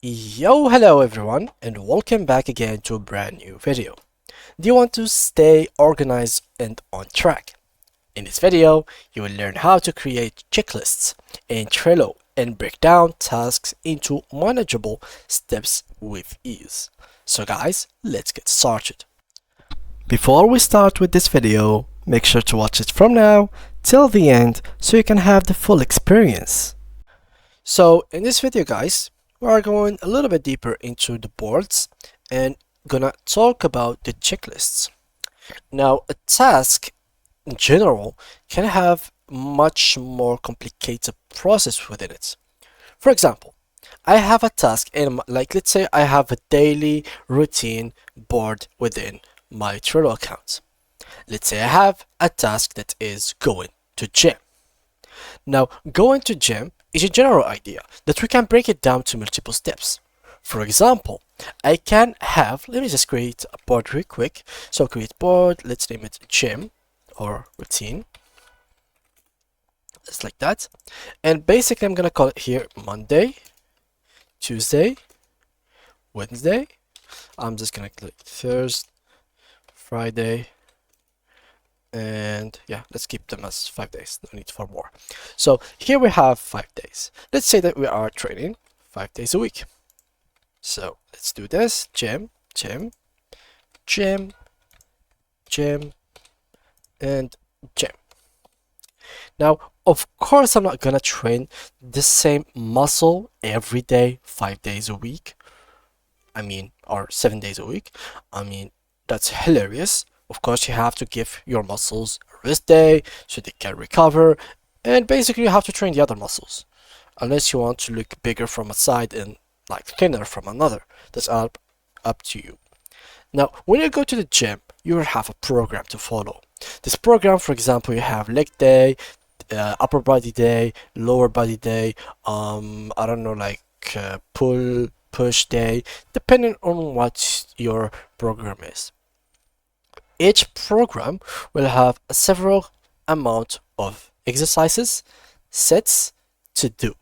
Hello everyone, and welcome back again to a brand new video. Do you want to stay organized and on track? In this video, you will learn how to create checklists in Trello and break down tasks into manageable steps with ease. So guys, let's get started. Before we start with this video, make sure to watch it from now till the end so you can have the full experience. So in this video guys, we are going a little bit deeper into the boards and gonna talk about the checklists. Now a task in general can have much more complicated process within it. For example, I have a task in let's say I have a daily routine board within my Trello account. Let's say I have a task that is going to gym. Now, going to gym is a general idea that we can break it down to multiple steps. For example, I can have, let me just create a board real quick. So create board, let's name it gym or routine. Just like that. And basically I'm gonna call it here Monday, Tuesday, Wednesday. I'm just gonna click Thursday, Friday, and yeah, let's keep them as 5 days. No need for more. So here we have 5 days. Let's say that we are training 5 days a week. So let's do this. Gym, gym, gym, gym, and gym. Now, of course, I'm not gonna train the same muscle every day, 5 days a week. Or 7 days a week. That's hilarious. Of course, you have to give your muscles a rest day so they can recover, and basically you have to train the other muscles. Unless you want to look bigger from a side and like thinner from another. That's up to you. Now, when you go to the gym, you will have a program to follow. This program, for example, you have leg day, upper body day, lower body day, I don't know, pull, push day, depending on what your program is. Each program will have a several amount of exercises, sets to do.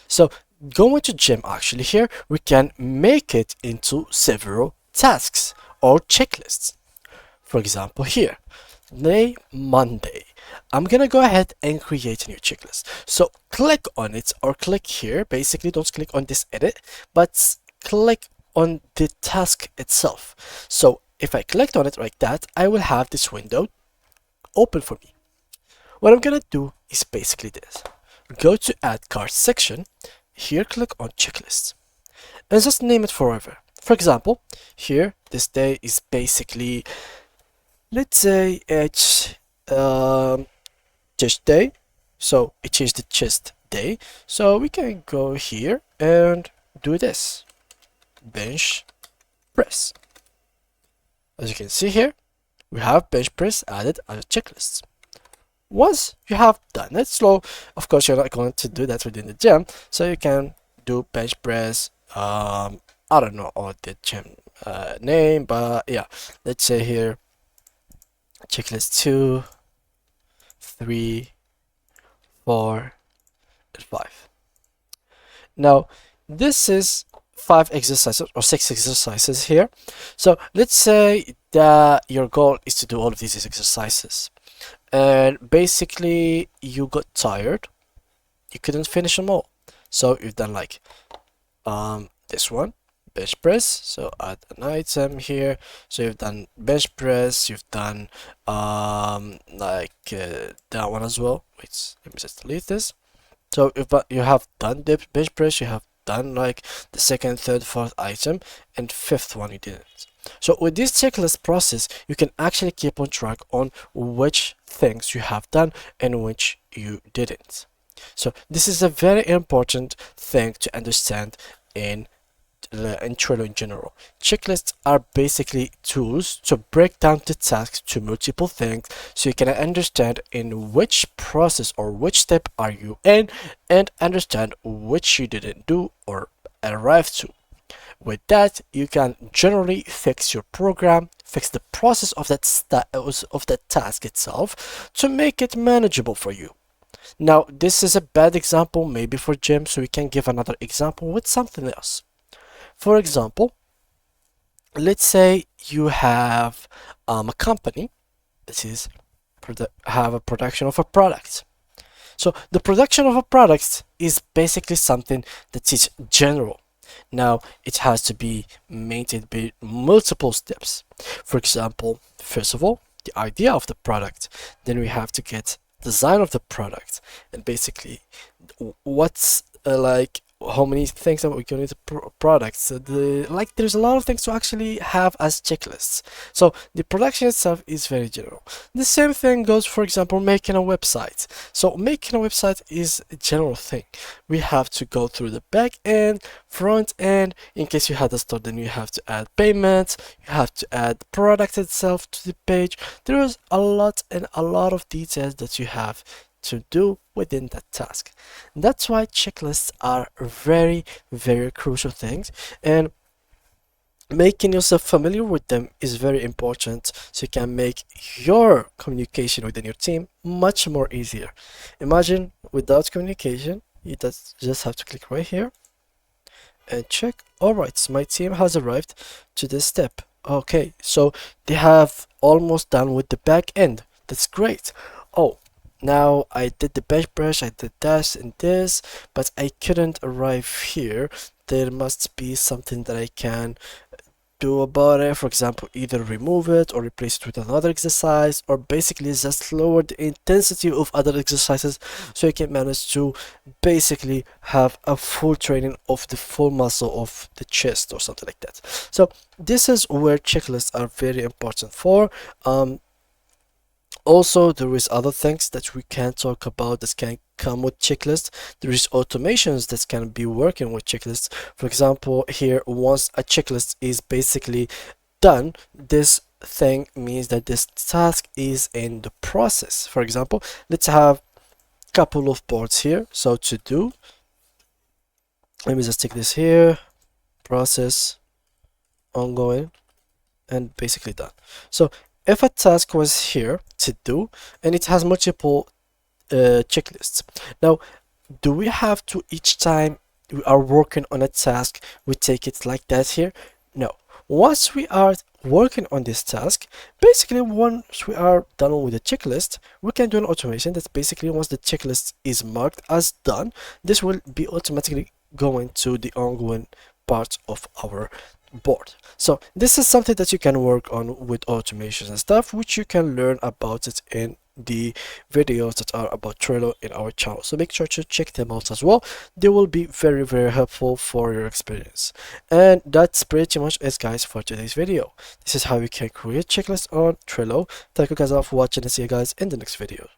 So going to gym actually here, we can make it into several tasks or checklists. For example here, day Monday, I'm gonna go ahead and create a new checklist. So click on it or click here, basically don't click on this edit, but click on the task itself. So if I clicked on it like that, I will have this window open for me. What I'm gonna do is basically this. Go to add cart section, here click on checklist, and just name it forever. For example, here, this day is basically, let's say it's chest day. So it is the chest day. So we can go here and do this. Bench press. As you can see here, we have bench press added as a checklist. Once you have done it, so of course you're not going to do that within the gym, so you can do bench press. I don't know all the gym name, but yeah, let's say here checklist 2, 3, 4, and 5. Now this is 5 exercises or 6 exercises here. So let's say that your goal is to do all of these exercises, and basically you got tired, you couldn't finish them all, so you've done like this one, bench press. So add an item here. So you've done bench press, you've done that one as well. Wait, let me just delete this. So if you have done the bench press, you have done like the second, third, fourth item, and fifth one you didn't. So with this checklist process, you can actually keep on track on which things you have done and which you didn't. So this is a very important thing to understand in Trello in general. Checklists are basically tools to break down the tasks to multiple things so you can understand in which process or which step are you in and understand which you didn't do or arrive to. With that, you can generally fix your program, fix the process of that task itself to make it manageable for you. Now, this is a bad example maybe for gym, so we can give another example with something else. For example, let's say you have a company that is have a production of a product. So the production of a product is basically something that is general. Now it has to be maintained by multiple steps. For example, first of all, the idea of the product. Then we have to get design of the product, and basically what's like how many things that we're going to products. There's a lot of things to actually have as checklists. So the production itself is very general. The same thing goes, for example, making a website. So making a website is a general thing. We have to go through the back end, front end. In case you had a store, then you have to add payments. You have to add the product itself to the page. There is a lot of details that you have to do within that task. That's why checklists are very, very crucial things, and making yourself familiar with them is very important so you can make your communication within your team much more easier. Imagine without communication, you just have to click right here and check. All right, so my team has arrived to this step. Okay, so they have almost done with the back end. That's great. Oh, now I did the bench press, I did this and this, but I couldn't arrive here. There must be something that I can do about it. For example, either remove it or replace it with another exercise, or basically just lower the intensity of other exercises so you can manage to basically have a full training of the full muscle of the chest or something like that. So this is where checklists are very important for. Also, there is other things that we can talk about that can come with checklists. There is automations that can be working with checklists. For example, here, once a checklist is basically done, this thing means that this task is in the process. For example, let's have a couple of boards here. So to do, let me just take this here, process, ongoing, and basically done. So if a task was here to do and it has multiple checklists, now do we have to, each time we are working on a task, we take it like that here? No. Once we are working on this task, basically once we are done with the checklist, we can do an automation that's basically once the checklist is marked as done, this will be automatically going to the ongoing part of our board. So this is something that you can work on with automations and stuff, which you can learn about it in the videos that are about Trello in our channel. So make sure to check them out as well. They will be very, very helpful for your experience. And that's pretty much it, guys, for today's video. This is how you can create checklists on Trello. Thank you guys all for watching, and see you guys in the next video.